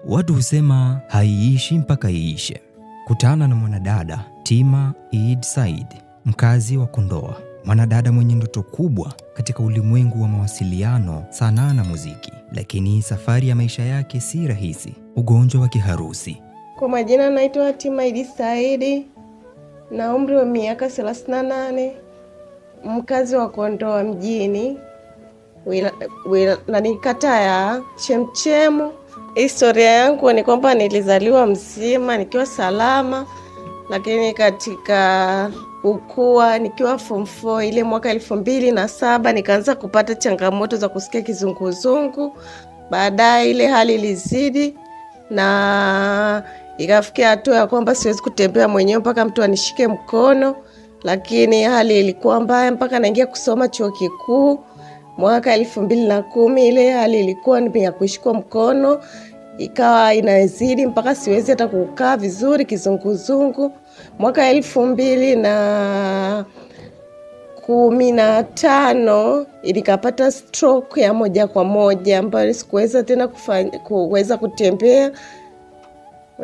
Watu husema haiishi mpaka iishe. Kutana na mwanadada Tima Eid Said, mkazi wa Kondoa, mwanadada mwenye ndoto kubwa katika ulimwengu wa mawasiliano, sanaa na muziki. Lakini safari ya maisha yake si rahisi. Ugonjwa wa kiharusi. Kwa majina naitwa Tima Eid Said, na umri wa miaka 38, mkazi wa Kondoa mjini, kata ya Chemchemu. Historia yangu ni kwamba nilizaliwa mzima nikiwa salama, lakini katika ukua nikiwa form 4 ile mwaka 2007 nikaanza kupata changamoto za kusikia kizunguzungu. Baadaye ile hali ilizidi na ikafikia hatua ya kwamba siwezi kutembea mwenyewe mpaka mtu anishike mkono, lakini hali ilikuwa mbaya mpaka naingia kusoma chuo kikuu mwaka 2010. Ile hali ilikuwa ni ya kushikwa mkono, ikawa inazidi mpaka siwezi hata kukaa vizuri kizunguzungu. Mwaka 2015 ilikapata stroke ya moja kwa moja ambayo sikuweza tena kuweza kutembea.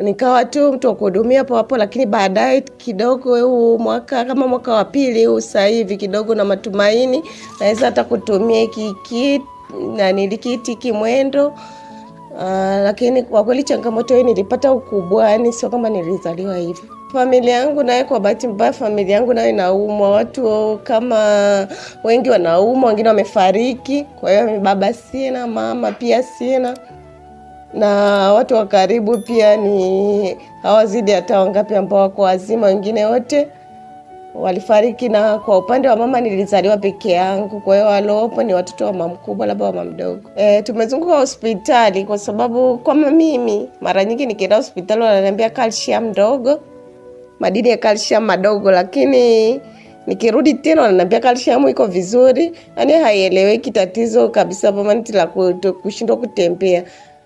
Nikawa tu mtu wa kuhudumia hapo, lakini baadaye kidogo huu mwaka wa pili huu sasa hivi kidogo na matumaini naweza hata kutumia kiti kimwendo. Lakini kwa kweli changamoto hii nilipata ukubwani, sio kama nilizaliwa hivi. Familia yangu naye, kwa bahati mbaya familia yangu nayo inaumwa. Watu kama wengi wanaumwa, wengine wamefariki. Kwa hiyo baba sina, mama pia sina, na watu wa karibu pia ni hawazidi hata wangapi ambao wako wazima, wengine wote walifariki. Na kwa upande wa mama nilizaliwa peke yangu, kwa hiyo waliopo ni watoto wa mama mkubwa labda wa mama mdogo. Tumezunguka hospitali kwa sababu kama mimi mara nyingi nikienda hospitali wananiambia calcium ndogo, madini ya calcium madogo, lakini nikirudi tena wananiambia calcium iko vizuri. Yaani haieleweki tatizo kabisa permanent la kushindwa kutembea.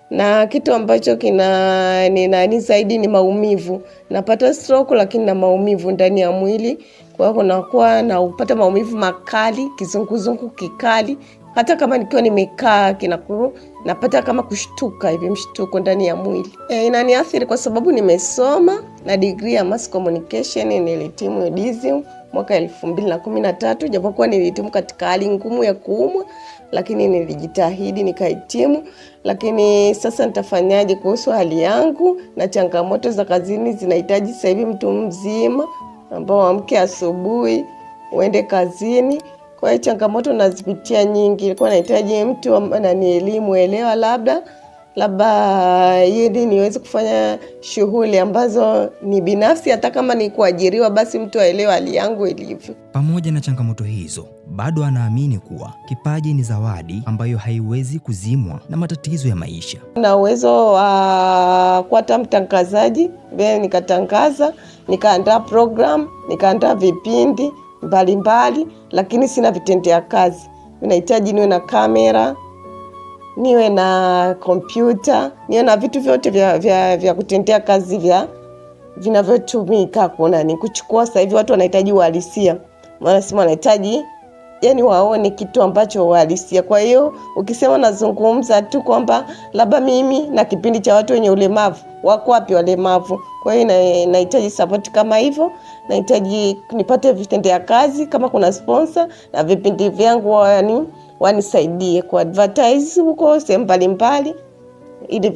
Na kitu ambacho ni zaidi ni maumivu. Napata stroke lakini na maumivu ndani ya mwili. Kwa hiyo kunakuwa na upata maumivu makali, kizunguzungu kikali. Hata kama nikiwa nimekaa napata kama kushtuka hivi, mshtuko ndani ya mwili. Inaniathiri kwa sababu nimesoma na degree ya mass communication, nilihitimu UDSM mwaka 2013, japokuwa nilihitimu katika hali ngumu ya kuumwa, lakini nilijitahidi nikahitimu. Lakini sasa nitafanyaje kuhusu hali yangu na changamoto za kazini? Zinahitaji sasa hivi mtu mzima ambao amke asubuhi uende kazini. Kwa hiyo changamoto nazipitia nyingi. Nilikuwa nahitaji mtu ananielimu elewa labda ili niweze kufanya shughuli ambazo ni binafsi, hata kama ni kuajiriwa basi mtu aelewe hali yangu ilivyo. Pamoja na changamoto hizo, bado anaamini kuwa kipaji ni zawadi ambayo haiwezi kuzimwa na matatizo ya maisha. Na uwezo wa kuwa mtangazaji, nikatangaza, nikaandaa program, nikaandaa vipindi mbalimbali, lakini sina vitendea kazi. Ninahitaji niwe na kamera, niwe na kompyuta, niwe na vitu vyote vya kutendea kazi vinavyotumika kuchukua. Sasa hivi watu wanahitaji uhalisia. Maana si wanahitaji waone kitu ambacho uhalisia. Kwa hiyo ukisema nazungumza tu kwamba labda mimi na kipindi cha watu wenye ulemavu, wako wapi walemavu? Kwa hiyo nahitaji support kama hivyo. Nahitaji nipate vitendea kazi, kama kuna sponsor na vipindi vyangu wanisaidie ku advertise huko sehemu mbalimbali ili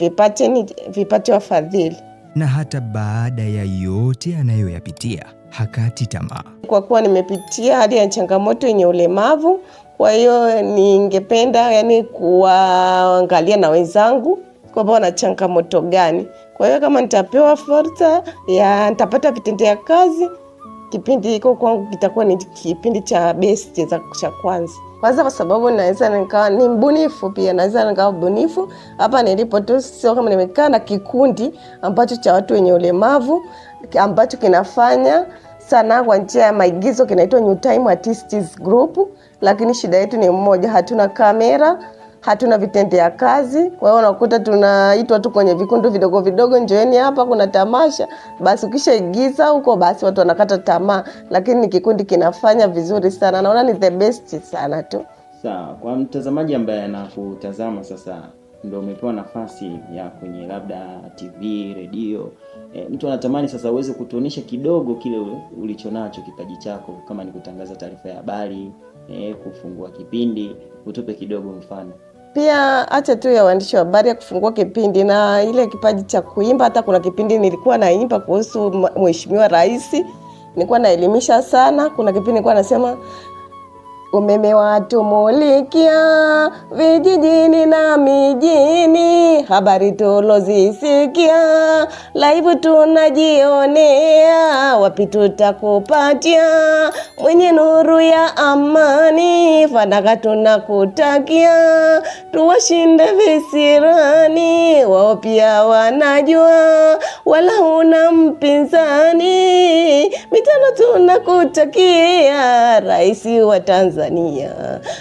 vipate wafadhili. Na hata baada ya yote anayoyapitia hakati tamaa. Kwa kuwa nimepitia hali ya changamoto yenye ulemavu, kwa hiyo ningependa kuangalia na wenzangu kwamba wana changamoto gani. Kwa hiyo kama nitapewa fursa nitapata vitendea kazi, kipindi hiko kwangu kitakuwa ni kipindi cha best cha kwanza. Kwanza kwa sababu naweza nikawa ni mbunifu pia, naweza nikawa mbunifu. Hapa nilipo tu sio kama nimekaa na kikundi ambacho cha watu wenye ulemavu ambacho kinafanya sanaa kwa njia ya maigizo, kinaitwa New Time Artists Group, lakini shida yetu ni moja, hatuna kamera, hatuna vitendea kazi. Kwa hiyo unakuta tunaitwa tu kwenye vikundi vidogo vidogo, njoeni hapa kuna tamasha, basi ukishaigiza huko basi watu wanakata tamaa. Lakini kikundi kinafanya vizuri sana, naona ni the best sana tu. Sawa, kwa mtazamaji ambaye anakutazama sasa, ndio umepewa nafasi ya kwenye labda TV, redio, mtu anatamani sasa uweze kutuonesha kidogo kile ulichonacho, kipaji chako, kama ni kutangaza taarifa ya habari, kufungua kipindi, utupe kidogo mfano. Pia acha tu ya waandishi wa habari ya kufungua kipindi na ile kipaji cha kuimba. Hata kuna kipindi nilikuwa naimba kuhusu Mheshimiwa Rais, nilikuwa naelimisha sana. Kuna kipindi nilikuwa nasema umeme watumulikia vijijini na mijini, habari tulozisikia live tunajionea, wapi tutakupatia mwenye nuru ya amani, fanaka tunakutakia tuwashinde visirani, wao pia wanajua wala huna mpinzani, mitano tunakutakia rais wa Tanzania.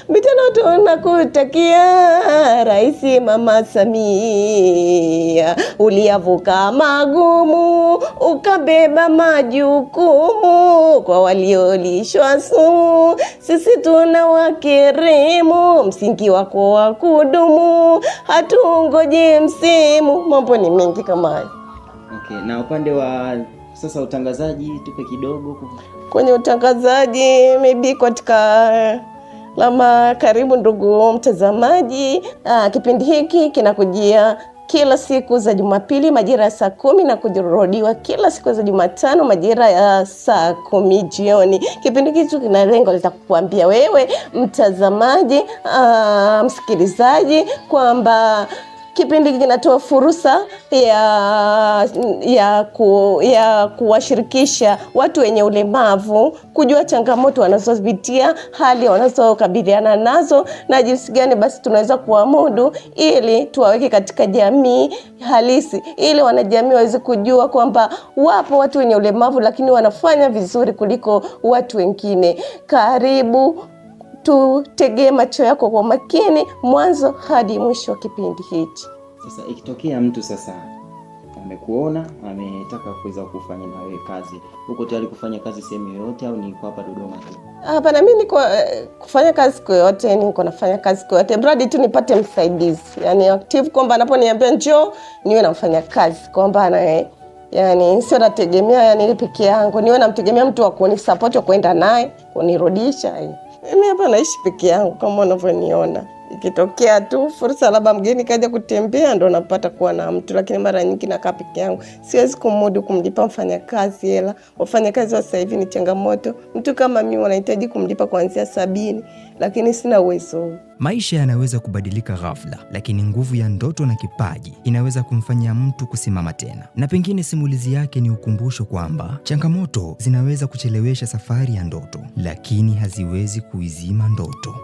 Mitano tunakutakia Rais Mama Samia, uliyavuka magumu ukabeba majukumu, kwa waliolishwa sumu sisi tunawakirimu, msingi wako wa kudumu hatungoje msimu. Mambo ni mengi kama haya. Okay, na upande wa sasa utangazaji tupe kidogo. Kwenye utangazaji maybe katika lama, karibu ndugu mtazamaji, kipindi hiki kinakujia kila siku za Jumapili majira ya saa 10 na kurudiwa kila siku za Jumatano majira ya saa 10 jioni. Kipindi hiki kina lengo la kukuambia wewe mtazamaji, msikilizaji, kwamba kipindi kinatoa fursa ya kuwashirikisha watu wenye ulemavu kujua changamoto wanazopitia, hali wanazokabiliana nazo na jinsi gani basi tunaweza kuamudu ili tuwaweke katika jamii halisi, ili wanajamii waweze kujua kwamba wapo watu wenye ulemavu lakini wanafanya vizuri kuliko watu wengine. Karibu tutegee macho yako kwa makini mwanzo hadi mwisho wa kipindi hiki. Sasa ikitokea mtu sasa amekuona, ametaka kuweza kufanya na wewe kazi, uko tayari kufanya kazi sehemu yoyote au ni hapa Dodoma tu? Hapana, mimi niko kufanya kazi kwa yote, niko nafanya kazi kwa yote, mradi tu nipate msaidizi, yani active, kwamba anaponiambia njoo niwe namfanya kazi, kwamba yani sio nategemea yani peke yangu, niwe namtegemea mtu wa kunisupport, wa kwenda naye kunirudisha. Mimi hapa naishi peke yangu kama unavyoniona. Ikitokea tu fursa labda mgeni kaja kutembea ndo napata kuwa na mtu, lakini mara nyingi nakaa peke yangu. Siwezi kumudu kumlipa mfanyakazi hela. Wafanyakazi wa sasa hivi ni changamoto. Mtu kama mimi wanahitaji kumlipa kuanzia 70, lakini sina uwezo. Maisha yanaweza kubadilika ghafla, lakini nguvu ya ndoto na kipaji inaweza kumfanya mtu kusimama tena. Na pengine simulizi yake ni ukumbusho kwamba changamoto zinaweza kuchelewesha safari ya ndoto, lakini haziwezi kuizima ndoto.